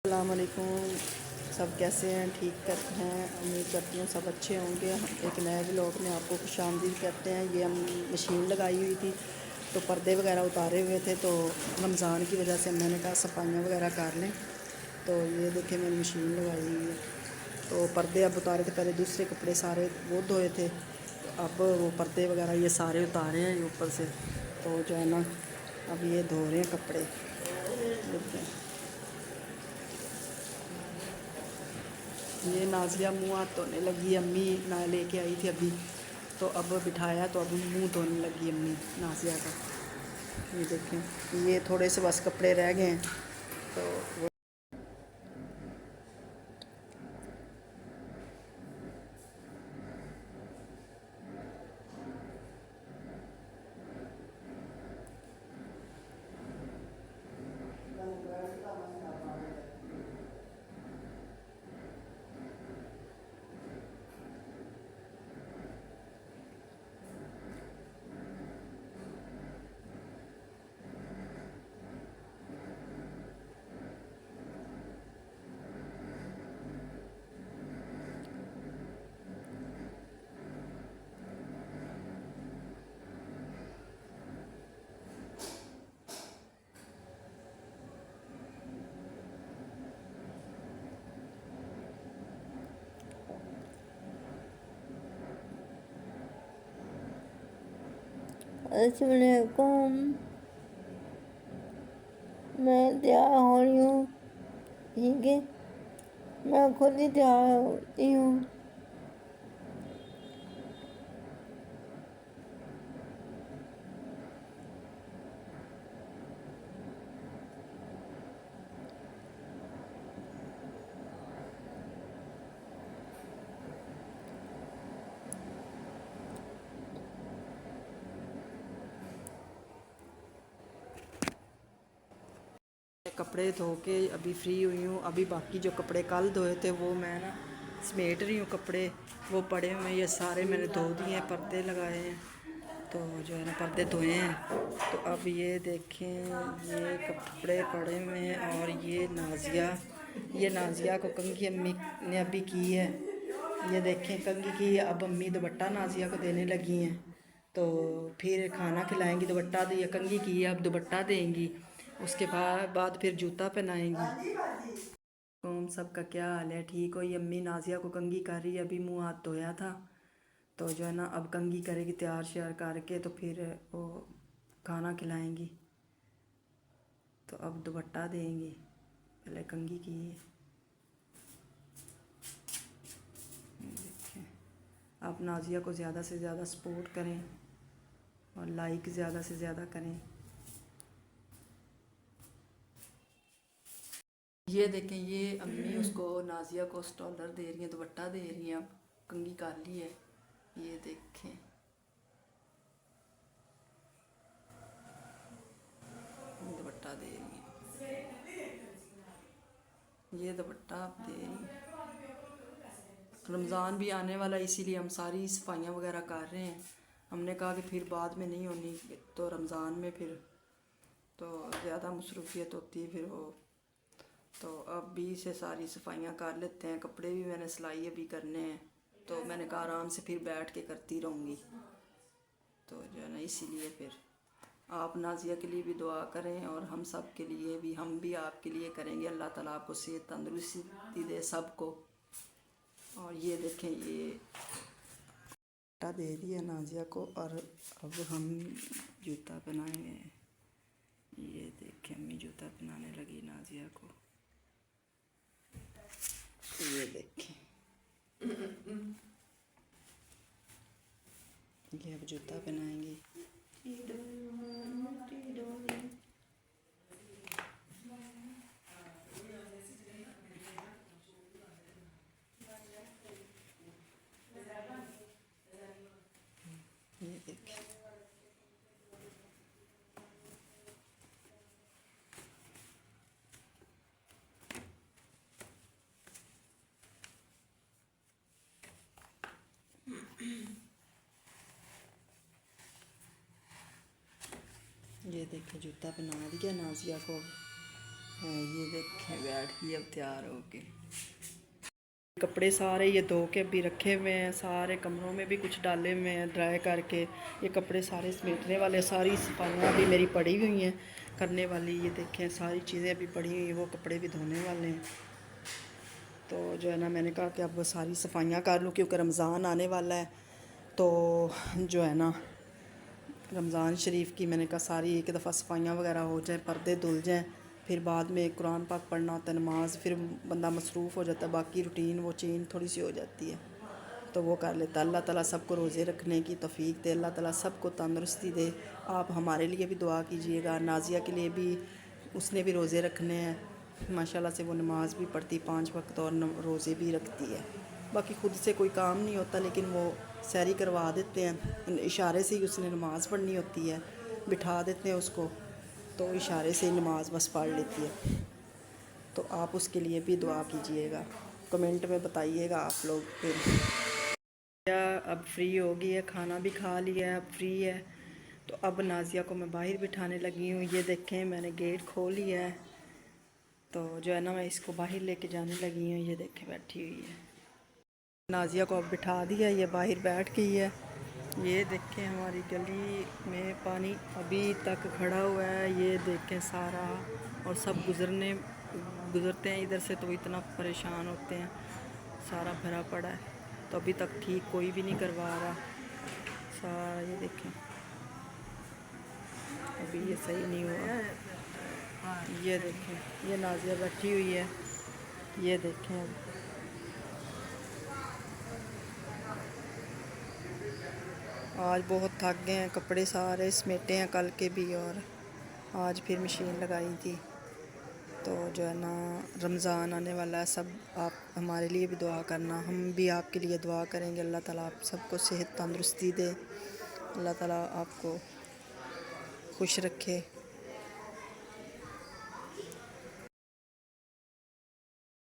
अस्सलाम वालेकुम। सब कैसे हैं? ठीक करते हैं, उम्मीद करती हूँ सब अच्छे होंगे। हम एक नए व्लॉग में आपको खुशामदीद कहते हैं। ये हम मशीन लगाई हुई थी तो पर्दे वगैरह उतारे हुए थे, तो रमज़ान की वजह से मैंने कहा सफाइयाँ वगैरह कर लें। तो ये देखें मैंने मशीन लगाई हुई है। तो पर्दे अब उतारे थे, पहले दूसरे कपड़े सारे वो धोए थे, तो अब वो पर्दे वगैरह ये सारे उतारे हैं ऊपर से। तो जो है ना अब ये धो रहे हैं कपड़े। देखें ये नाजिया मुंह हाथ धोने लगी। अम्मी ना लेके आई थी अभी, तो अब बिठाया तो अब मुंह धोने लगी अम्मी नाजिया का। ये देखें ये थोड़े से बस कपड़े रह गए हैं तो वो अस्सलामुअलैकुम। मैं तैयार हो रही हूँ, ठीक है। मैं खुद ही तैयार होती हूँ। कपड़े धो के अभी फ्री हुई हूँ। अभी बाकी जो कपड़े कल धोए थे वो मैं ना समेट रही हूँ। कपड़े वो पड़े हुए हैं, ये सारे मैंने धो दिए हैं, पर्दे लगाए हैं। तो जो है ना पर्दे धोए हैं। तो अब ये देखें ये कपड़े पड़े हुए हैं और ये नाजिया को कंघी अम्मी ने अभी की है। ये देखें कंघी की है। अब अम्मी दुपट्टा नाजिया को देने लगी हैं। तो फिर खाना खिलाएंगी, दुपट्टा दिया, कंघी की है अब दुपट्टा देंगी। उसके बाद फिर जूता पहनाएंगी। सबका क्या हाल है? ठीक हो? ये अम्मी नाजिया को कंघी कर रही है। अभी मुंह हाथ धोया था तो जो है ना अब कंघी करेगी तैयार श्यार करके, तो फिर वो खाना खिलाएंगी। तो अब दुपट्टा देंगी, पहले कंघी की है। आप नाजिया को ज़्यादा से ज़्यादा सपोर्ट करें और लाइक ज़्यादा से ज़्यादा करें। ये देखें ये अम्मी उसको नाजिया को स्टॉलर दे रही हैं, दुपट्टा दे रही हैं। अब कंघी कर ली है। ये देखें दुपट्टा दे रही हैं, ये दुपट्टा आप दे रही हैं। रमज़ान भी आने वाला है, इसीलिए हम सारी सफाइयाँ वगैरह कर रहे हैं। हमने कहा कि फिर बाद में नहीं होनी, तो रमज़ान में फिर तो ज़्यादा मसरूफियत होती है फिर वो। तो अब भी से सारी सफाइयाँ कर लेते हैं। कपड़े भी मैंने सिलाई अभी करने हैं, तो मैंने कहा आराम से फिर बैठ के करती रहूँगी। तो जो है ना इसीलिए फिर आप नाजिया के लिए भी दुआ करें और हम सब के लिए भी, हम भी आपके लिए करेंगे। अल्लाह ताला आपको सेहत तंदुरुस्ती दे सबको। और ये देखें ये आटा दे दिया नाजिया को और अब हम जूता पहनाएंगे। ये देखें अम्मी जूता पहनाने लगी नाजिया को। ये देखें ये अब जूता पहनाएंगे। ये देखें ये देखें जूता पहना दिया नाजिया को। ये देखें बैठी अब तैयार होके। कपड़े सारे ये धो के अभी रखे हुए हैं, सारे कमरों में भी कुछ डाले हुए हैं ड्राई करके। ये कपड़े सारे समेटने वाले, सारी सफाइयाँ भी मेरी पड़ी हुई हैं करने वाली। ये देखें सारी चीज़ें अभी पड़ी हुई हैं, वो कपड़े भी धोने वाले हैं। तो जो है ना मैंने कहा कि अब सारी सफाइयाँ कर लूँ क्योंकि रमज़ान आने वाला है। तो जो है ना रमज़ान शरीफ की मैंने कहा सारी एक दफ़ा सफाइयाँ वगैरह हो जाएं, पर्दे धुल जाएं, फिर बाद में कुरान पाक पढ़ना होता है, नमाज, फिर बंदा मसरूफ़ हो जाता है, बाकी रूटीन वो चेंज थोड़ी सी हो जाती है तो वो कर लेता है। अल्लाह ताला सबको रोज़े रखने की तौफीक दे, अल्लाह ताला सबको तंदुरुस्ती दे। आप हमारे लिए भी दुआ कीजिएगा, नाजिया के लिए भी, उसने भी रोज़े रखने हैं माशाल्लाह से। वो नमाज भी पढ़ती 5 वक्त और रोज़े भी रखती है। बाकी ख़ुद से कोई काम नहीं होता लेकिन वो सैरी करवा देते हैं, इशारे से ही उसने नमाज़ पढ़नी होती है, बिठा देते हैं उसको तो इशारे से ही नमाज़ बस पढ़ लेती है। तो आप उसके लिए भी दुआ कीजिएगा, कमेंट में बताइएगा आप लोग। फिर अब फ्री हो गई है, खाना भी खा लिया है, अब फ्री है। तो अब नाजिया को मैं बाहर बिठाने लगी हूँ। ये देखें मैंने गेट खोल लिया है तो जो है ना मैं इसको बाहर लेके जाने लगी हूँ। ये देखें बैठी हुई है, नाजिया को अब बिठा दिया, ये बाहर बैठ गई है। ये देखें हमारी गली में पानी अभी तक खड़ा हुआ है, ये देखें सारा, और सब गुज़रते हैं इधर से तो इतना परेशान होते हैं, सारा भरा पड़ा है। तो अभी तक ठीक कोई भी नहीं करवा रहा सारा। ये देखें अभी ये सही नहीं हुआ। ये देखें ये नाजिया बैठी हुई है, ये देखें अब आज बहुत थक गए हैं, कपड़े सारे समेटे हैं कल के भी, और आज फिर मशीन लगाई थी। तो जो है ना रमज़ान आने वाला है, सब आप हमारे लिए भी दुआ करना, हम भी आपके लिए दुआ करेंगे। अल्लाह ताला आप सबको सेहत तंदुरुस्ती दे, अल्लाह ताला आपको खुश रखे।